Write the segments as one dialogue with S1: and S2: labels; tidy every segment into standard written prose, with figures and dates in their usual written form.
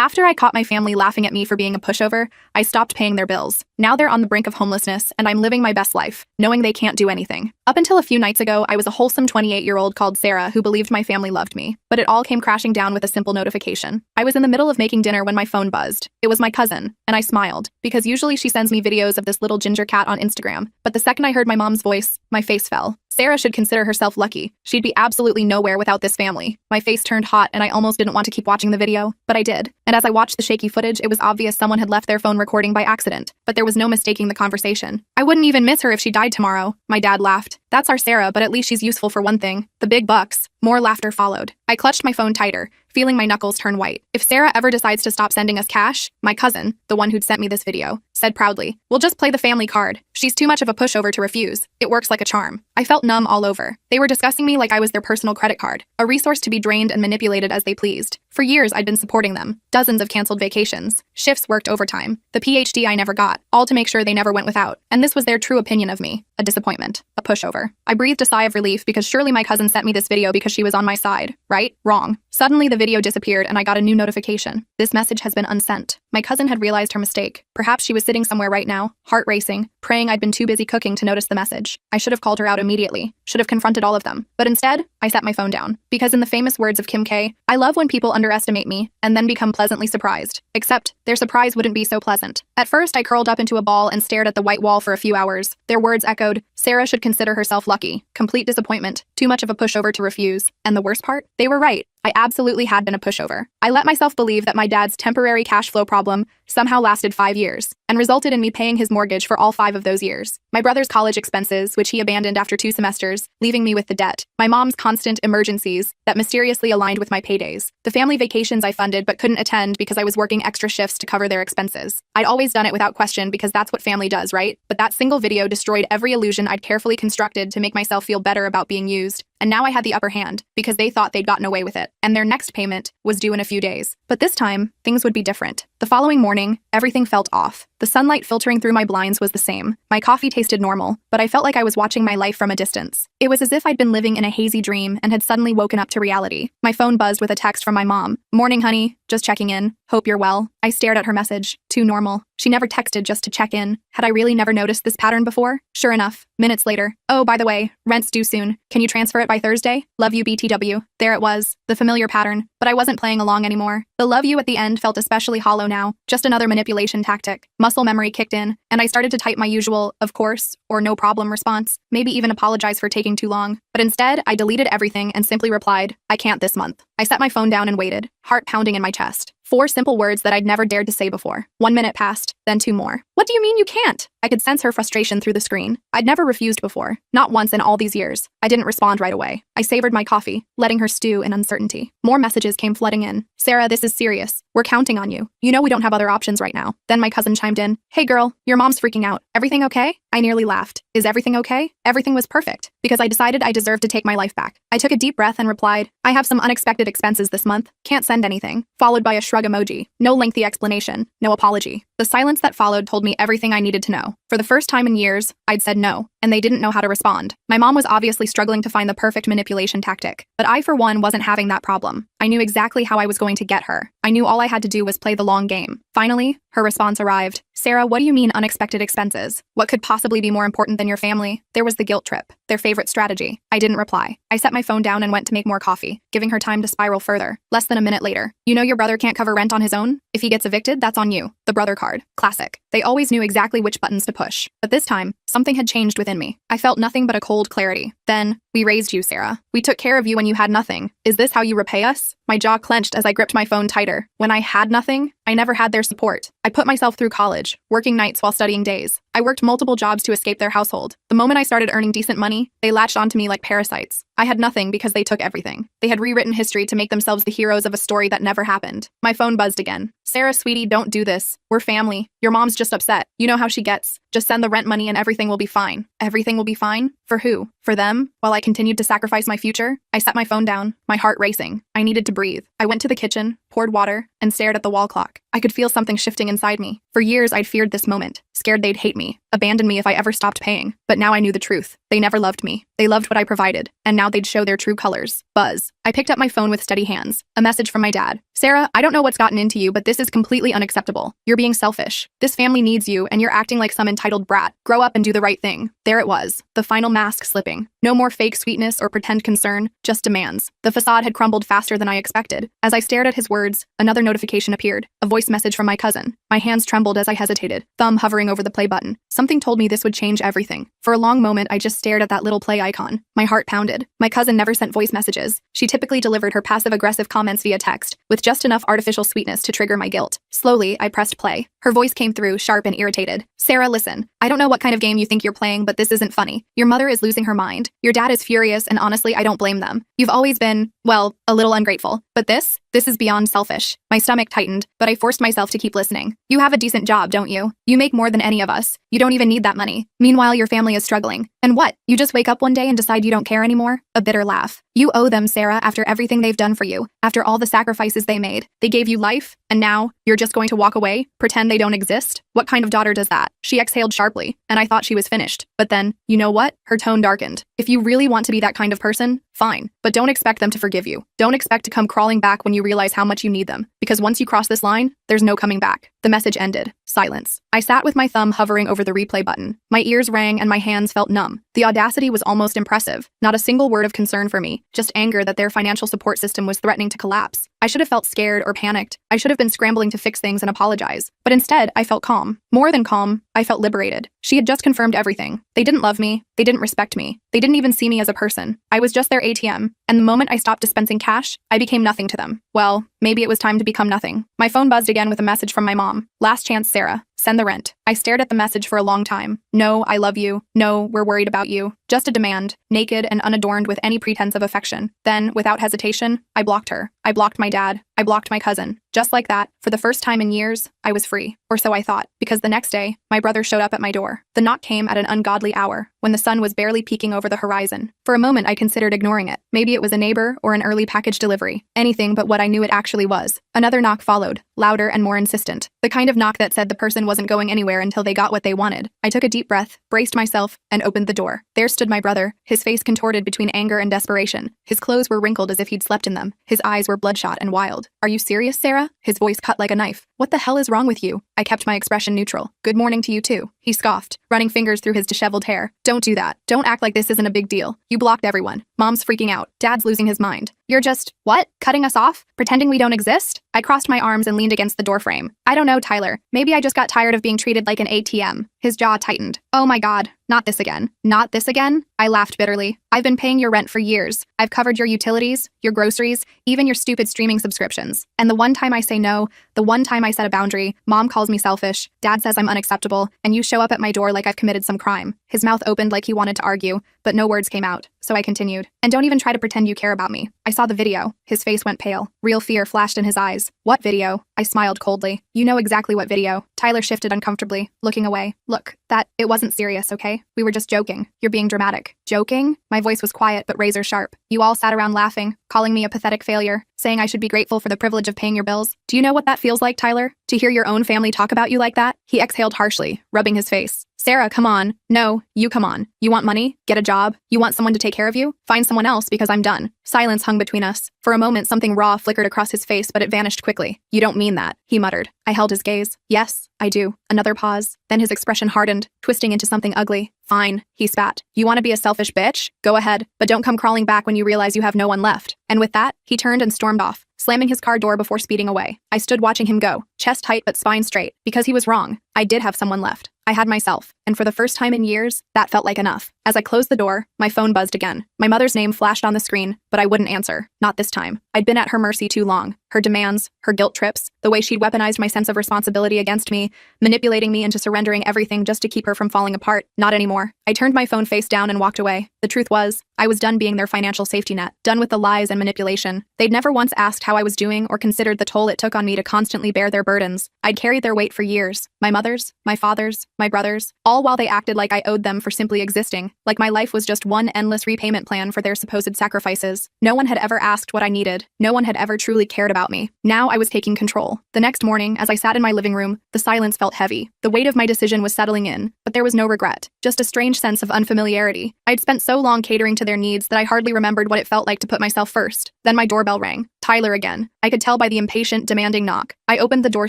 S1: After I caught my family laughing at me for being a pushover, I stopped paying their bills. Now they're on the brink of homelessness, and I'm living my best life, knowing they can't do anything. Up until a few nights ago, I was a wholesome 28-year-old called Sarah who believed my family loved me. But it all came crashing down with a simple notification. I was in the middle of making dinner when my phone buzzed. It was my cousin, and I smiled, because usually she sends me videos of this little ginger cat on Instagram. But the second I heard my mom's voice, my face fell. Sarah should consider herself lucky. She'd be absolutely nowhere without this family. My face turned hot, and I almost didn't want to keep watching the video, but I did. And as I watched the shaky footage, it was obvious someone had left their phone recording by accident. But there was no mistaking the conversation. I wouldn't even miss her if she died tomorrow. My dad laughed. That's our Sarah, but at least she's useful for one thing. The big bucks. More laughter followed. I clutched my phone tighter, feeling my knuckles turn white. If Sarah ever decides to stop sending us cash, my cousin, the one who'd sent me this video, said proudly, "We'll just play the family card. She's too much of a pushover to refuse. It works like a charm." I felt numb all over. They were discussing me like I was their personal credit card, a resource to be drained and manipulated as they pleased. For years, I'd been supporting them. Dozens of canceled vacations. Shifts worked overtime. The PhD I never got, all to make sure they never went without. And this was their true opinion of me. A disappointment. A pushover. I breathed a sigh of relief because surely my cousin sent me this video because she was on my side, right? Wrong. Suddenly, the video disappeared and I got a new notification. This message has been unsent. My cousin had realized her mistake. Perhaps she was sitting somewhere right now, heart racing, praying I'd been too busy cooking to notice the message. I should have called her out immediately. Should have confronted all of them. But instead, I set my phone down. Because in the famous words of Kim K, I love when people underestimate me and then become pleasantly surprised. Except, their surprise wouldn't be so pleasant. At first, I curled up into a ball and stared at the white wall for a few hours. Their words echoed, "Sarah should consider herself lucky." Complete disappointment. Too much of a pushover to refuse. And the worst part? They were right. I absolutely had been a pushover. I let myself believe that my dad's temporary cash flow problem somehow lasted 5 years and resulted in me paying his mortgage for all 5 of those years. My brother's college expenses, which he abandoned after 2 semesters, leaving me with the debt. My mom's constant emergencies that mysteriously aligned with my paydays. The family vacations I funded but couldn't attend because I was working extra shifts to cover their expenses. I'd always done it without question because that's what family does, right? But that single video destroyed every illusion I'd carefully constructed to make myself feel better about being used. And now I had the upper hand because they thought they'd gotten away with it. And their next payment was due in a few days. But this time, things would be different. The following morning, everything felt off. The sunlight filtering through my blinds was the same. My coffee tasted normal, but I felt like I was watching my life from a distance. It was as if I'd been living in a hazy dream and had suddenly woken up to reality. My phone buzzed with a text from my mom. "Morning, honey. Just checking in. Hope you're well." I stared at her message. Too normal. She never texted just to check in. Had I really never noticed this pattern before? Sure enough, minutes later. "Oh, by the way, rent's due soon. Can you transfer it by Thursday? Love you, BTW." There it was, the familiar pattern, but I wasn't playing along anymore. The "love you" at the end felt especially hollow now, just another manipulation tactic. Muscle memory kicked in, and I started to type my usual, "of course," or "no problem" response, maybe even apologize for taking too long. But instead, I deleted everything and simply replied, "I can't this month." I set my phone down and waited, heart pounding in my chest. 4 simple words that I'd never dared to say before. 1 minute passed, then 2 more. "What do you mean you can't?" I could sense her frustration through the screen. I'd never refused before, not once in all these years. I didn't respond right away. I savored my coffee, letting her stew in uncertainty. More messages came flooding in. "Sarah, this is serious. We're counting on you. You know we don't have other options right now." Then my cousin chimed in. "Hey girl, your mom's freaking out. Everything okay?" I nearly laughed. Is everything okay? Everything was perfect, because I decided I deserved to take my life back. I took a deep breath and replied, "I have some unexpected expenses this month. Can't send anything." Followed by a shrug emoji. No lengthy explanation. No apology. The silence that followed told me everything I needed to know. For the first time in years, I'd said no, and they didn't know how to respond. My mom was obviously struggling to find the perfect manipulation tactic, but I, for one, wasn't having that problem. I knew exactly how I was going to get her. I knew all I had to do was play the long game. Finally, her response arrived. "Sarah, what do you mean unexpected expenses? What could possibly be more important than your family?" There was the guilt trip, their favorite strategy. I didn't reply. I set my phone down and went to make more coffee, giving her time to spiral further. Less than a minute later. "You know your brother can't cover rent on his own? If he gets evicted, that's on you." The brother card. Classic. They always knew exactly which buttons to push. But this time, something had changed within me. I felt nothing but a cold clarity. Then, "We raised you, Sarah. We took care of you when you had nothing. Is this how you repay us?" My jaw clenched as I gripped my phone tighter. When I had nothing, I never had their support. I put myself through college, working nights while studying days. I worked multiple jobs to escape their household. The moment I started earning decent money, they latched onto me like parasites. I had nothing because they took everything. They had rewritten history to make themselves the heroes of a story that never happened. My phone buzzed again. "Sarah, sweetie, don't do this. We're family. Your mom's just upset. You know how she gets. Just send the rent money and everything will be fine." Everything will be fine? For who? For them? While I continued to sacrifice my future, I set my phone down, my heart racing. I needed to breathe. I went to the kitchen, poured water, and stared at the wall clock. I could feel something shifting inside me. For years, I'd feared this moment, scared they'd hate me, abandon me if I ever stopped paying. But now I knew the truth. They never loved me. They loved what I provided, and now they'd show their true colors. Buzz. I picked up my phone with steady hands. A message from my dad. Sarah, I don't know what's gotten into you, but this is completely unacceptable. You're being selfish. This family needs you, and you're acting like some entitled brat. Grow up and do the right thing. There it was, the final mask slipping. No more fake sweetness or pretend concern, just demands. The facade had crumbled faster than I expected. As I stared at his words, another notification appeared, a voice message from my cousin. My hands trembled as I hesitated, thumb hovering over the play button. Something told me this would change everything. For a long moment, I just stared at that little play icon. My heart pounded. My cousin never sent voice messages. She typically delivered her passive-aggressive comments via text, with just enough artificial sweetness to trigger my guilt. Slowly, I pressed play. Her voice came through, sharp and irritated. Sarah, listen. I don't know what kind of game you think you're playing, but this isn't funny. Your mother is losing her mind. Your dad is furious, and honestly, I don't blame them. You've always been, well, a little ungrateful. But this is beyond selfish. My stomach tightened, but I forced myself to keep listening. You have a decent job, don't you? You make more than any of us. You don't even need that money. Meanwhile, your family is struggling. And what? You just wake up one day and decide you don't care anymore? A bitter laugh. You owe them, Sarah, after everything they've done for you, after all the sacrifices they made. They gave you life, and now you're just going to walk away, pretend they don't exist? What kind of daughter does that? She exhaled sharply, and I thought she was finished. But then, you know what? Her tone darkened. If you really want to be that kind of person, fine. But don't expect them to forgive you. Don't expect to come crawling back when you realize how much you need them. Because once you cross this line, there's no coming back. The message ended. Silence. I sat with my thumb hovering over the replay button. My ears rang and my hands felt numb. The audacity was almost impressive. Not a single word of concern for me, just anger that their financial support system was threatening to collapse. I should have felt scared or panicked. I should have been scrambling to fix things and apologize. But instead, I felt calm. More than calm, I felt liberated. She had just confirmed everything. They didn't love me. They didn't respect me. They didn't even see me as a person. I was just their ATM. And the moment I stopped dispensing cash, I became nothing to them. Well, maybe it was time to become nothing. My phone buzzed again with a message from my mom. Last chance, Sarah. Send the rent. I stared at the message for a long time. No, I love you. No, we're worried about you. Just a demand, naked and unadorned with any pretense of affection. Then, without hesitation, I blocked her. I blocked my dad. I blocked my cousin. Just like that, for the first time in years, I was free. Or so I thought, because the next day, my brother showed up at my door. The knock came at an ungodly hour, when the sun was barely peeking over the horizon. For a moment, I considered ignoring it. Maybe it was a neighbor or an early package delivery. Anything but what I knew it actually was. Another knock followed, louder and more insistent. The kind of knock that said the person wasn't going anywhere until they got what they wanted. I took a deep breath, braced myself, and opened the door. There stood my brother, his face contorted between anger and desperation. His clothes were wrinkled as if he'd slept in them. His eyes were bloodshot and wild. Are you serious, Sarah? His voice cut like a knife. What the hell is wrong with you? I kept my expression neutral. Good morning to you too. He scoffed, running fingers through his disheveled hair. Don't do that. Don't act like this isn't a big deal. You blocked everyone. Mom's freaking out. Dad's losing his mind. You're just, what? Cutting us off? Pretending we don't exist? I crossed my arms and leaned against the doorframe. I don't know, Tyler. Maybe I just got tired of being treated like an ATM. His jaw tightened. Oh my God. Not this again. Not this again? I laughed bitterly. I've been paying your rent for years. I've covered your utilities, your groceries, even your stupid streaming subscriptions. And the one time I say no, the one time I set a boundary, Mom calls me selfish, Dad says I'm unacceptable, and you show up at my door like I've committed some crime. His mouth opened like he wanted to argue, but no words came out. So I continued. And don't even try to pretend you care about me. I saw the video. His face went pale. Real fear flashed in his eyes. What video? I smiled coldly. You know exactly what video. Tyler shifted uncomfortably, looking away. Look, it wasn't serious, okay? We were just joking. You're being dramatic. Joking? My voice was quiet but razor sharp. You all sat around laughing, calling me a pathetic failure, saying I should be grateful for the privilege of paying your bills. Do you know what that feels like, Tyler? To hear your own family talk about you like that? He exhaled harshly, rubbing his face. Sarah, come on. No, you come on. You want money? Get a job? You want someone to take care of you? Find someone else because I'm done. Silence hung between us. For a moment, something raw flickered across his face, but it vanished quickly. You don't mean that, he muttered. I held his gaze. Yes, I do. Another pause. Then his expression hardened, twisting into something ugly. Fine, he spat. You want to be a selfish bitch? Go ahead, but don't come crawling back when you realize you have no one left. And with that, he turned and stormed off, slamming his car door before speeding away. I stood watching him go, chest tight but spine straight, because he was wrong. I did have someone left. I had myself, and for the first time in years, that felt like enough. As I closed the door, my phone buzzed again. My mother's name flashed on the screen, but I wouldn't answer. Not this time. I'd been at her mercy too long. Her demands, her guilt trips, the way she'd weaponized my sense of responsibility against me, manipulating me into surrendering everything just to keep her from falling apart. Not anymore. I turned my phone face down and walked away. The truth was, I was done being their financial safety net, done with the lies and manipulation. They'd never once asked how I was doing or considered the toll it took on me to constantly bear their burdens. I'd carried their weight for years. My mother's, my father's, my brother's, all all while they acted like I owed them for simply existing, like my life was just one endless repayment plan for their supposed sacrifices. No one had ever asked what I needed. No one had ever truly cared about me. Now I was taking control. The next morning, as I sat in my living room, the silence felt heavy. The weight of my decision was settling in, but there was no regret, just a strange sense of unfamiliarity. I'd spent so long catering to their needs that I hardly remembered what it felt like to put myself first. Then my doorbell rang. Tyler again. I could tell by the impatient, demanding knock. I opened the door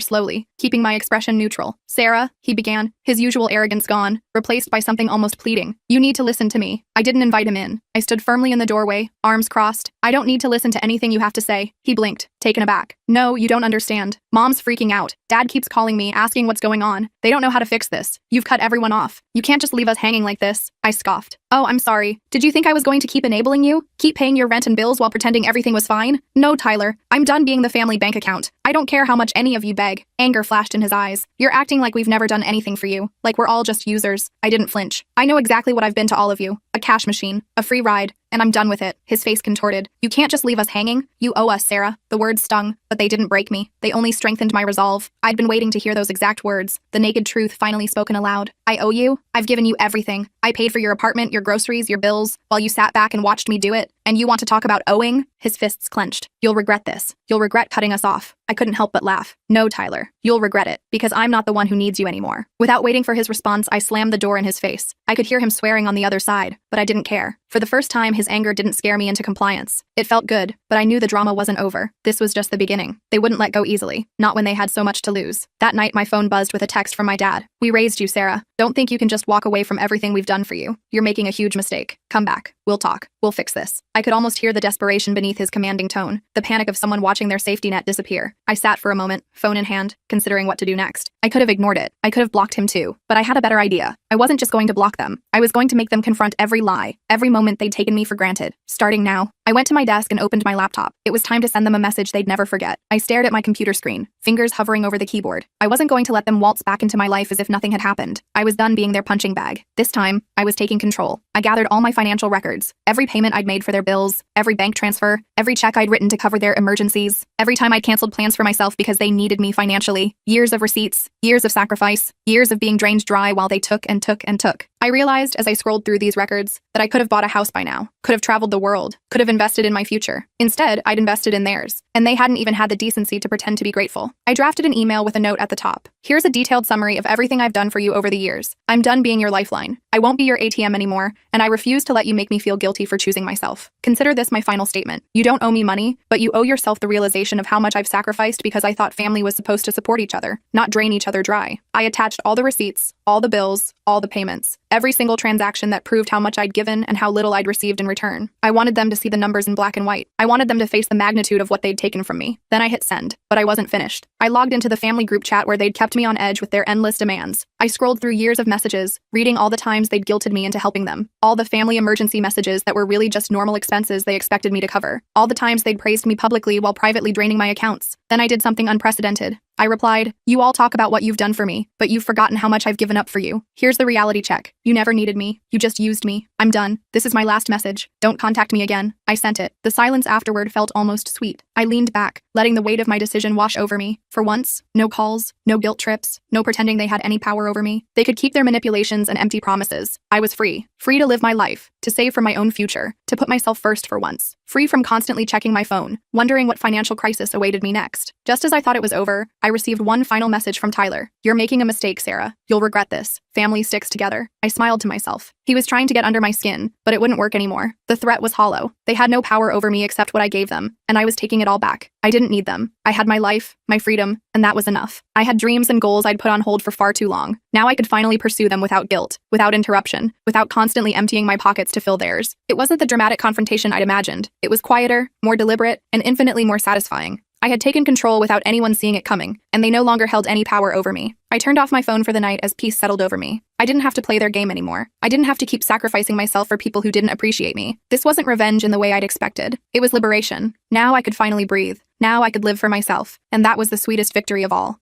S1: slowly, keeping my expression neutral. "Sarah," he began, his usual arrogance gone, replaced by something almost pleading. "You need to listen to me." I didn't invite him in. I stood firmly in the doorway, arms crossed. "I don't need to listen to anything you have to say." He blinked, taken aback. "No, you don't understand. Mom's freaking out. Dad keeps calling me, asking what's going on. They don't know how to fix this. You've cut everyone off. You can't just leave us hanging like this." I scoffed. "Oh, I'm sorry. Did you think I was going to keep enabling you? Keep paying your rent and bills while pretending everything was fine? No, Tyler. I'm done being the family bank account. I don't care how much any of you beg." Anger flashed in his eyes. "You're acting like we've never done anything for you, like we're all just users." I didn't flinch. "I know exactly what I've been to all of you. A cash machine, a free ride, and I'm done with it." His face contorted. "You can't just leave us hanging. You owe us, Sarah." The words stung, but they didn't break me. They only strengthened my resolve. I'd been waiting to hear those exact words, the naked truth finally spoken aloud. "I owe you? I've given you everything. I paid for your apartment, your groceries, your bills, while you sat back and watched me do it. And you want to talk about owing?" His fists clenched. "You'll regret this. You'll regret cutting us off." I couldn't help but laugh. "No, Tyler. You'll regret it, because I'm not the one who needs you anymore." Without waiting for his response, I slammed the door in his face. I could hear him swearing on the other side, but I didn't care. For the first time, his anger didn't scare me into compliance. It felt good, but I knew the drama wasn't over. This was just the beginning. They wouldn't let go easily, not when they had so much to lose. That night, my phone buzzed with a text from my dad. "We raised you, Sarah. Don't think you can just walk away from everything we've done for you. You're making a huge mistake. Come back. We'll talk. We'll fix this." I could almost hear the desperation beneath his commanding tone, the panic of someone watching their safety net disappear. I sat for a moment, phone in hand, considering what to do next. I could have ignored it. I could have blocked him too, but I had a better idea. I wasn't just going to block them. I was going to make them confront every lie, every moment they'd taken me for granted. Starting now. I went to my desk and opened my laptop. It was time to send them a message they'd never forget. I stared at my computer screen, fingers hovering over the keyboard. I wasn't going to let them waltz back into my life as if nothing had happened. I was done being their punching bag. This time, I was taking control. I gathered all my financial records, every payment I'd made for their bills, every bank transfer, every check I'd written to cover their emergencies, every time I'd canceled plans for myself because they needed me financially. Years of receipts, years of sacrifice, years of being drained dry while they took and took and took. I realized as I scrolled through these records that I could have bought a house by now, could have traveled the world, could have invested in my future. Instead, I'd invested in theirs, and they hadn't even had the decency to pretend to be grateful. I drafted an email with a note at the top. "Here's a detailed summary of everything I've done for you over the years. I'm done being your lifeline. I won't be your ATM anymore, and I refuse to let you make me feel guilty for choosing myself. Consider this my final statement. You don't owe me money, but you owe yourself the realization of how much I've sacrificed because I thought family was supposed to support each other, not drain each other dry." I attached all the receipts, all the bills, all the payments, every single transaction that proved how much I'd given and how little I'd received in return. I wanted them to see the numbers in black and white. I wanted them to face the magnitude of what they'd taken from me. Then I hit send, but I wasn't finished. I logged into the family group chat where they'd kept me on edge with their endless demands. I scrolled through years of messages, reading all the times they'd guilted me into helping them, all the family emergency messages that were really just normal expenses they expected me to cover, all the times they'd praised me publicly while privately draining my accounts. Then I did something unprecedented. I replied, "You all talk about what you've done for me, but you've forgotten how much I've given up for you. Here's the reality check. You never needed me. You just used me. I'm done. This is my last message. Don't contact me again." I sent it. The silence afterward felt almost sweet. I leaned back, letting the weight of my decision wash over me. For once, no calls, no guilt trips, no pretending they had any power over me. They could keep their manipulations and empty promises. I was free. Free to live my life, to save for my own future, to put myself first for once. Free from constantly checking my phone, wondering what financial crisis awaited me next. Just as I thought it was over, I received one final message from Tyler. "You're making a mistake, Sarah. You'll regret this. Family sticks together." I smiled to myself. He was trying to get under my skin, but it wouldn't work anymore. The threat was hollow. They had no power over me except what I gave them, and I was taking it all back. I didn't need them. I had my life, my freedom, and that was enough. I had dreams and goals I'd put on hold for far too long. Now I could finally pursue them without guilt, without interruption, without constantly emptying my pockets to fill theirs. It wasn't the dramatic confrontation I'd imagined. It was quieter, more deliberate, and infinitely more satisfying. I had taken control without anyone seeing it coming, and they no longer held any power over me. I turned off my phone for the night as peace settled over me. I didn't have to play their game anymore. I didn't have to keep sacrificing myself for people who didn't appreciate me. This wasn't revenge in the way I'd expected. It was liberation. Now I could finally breathe. Now I could live for myself. And that was the sweetest victory of all.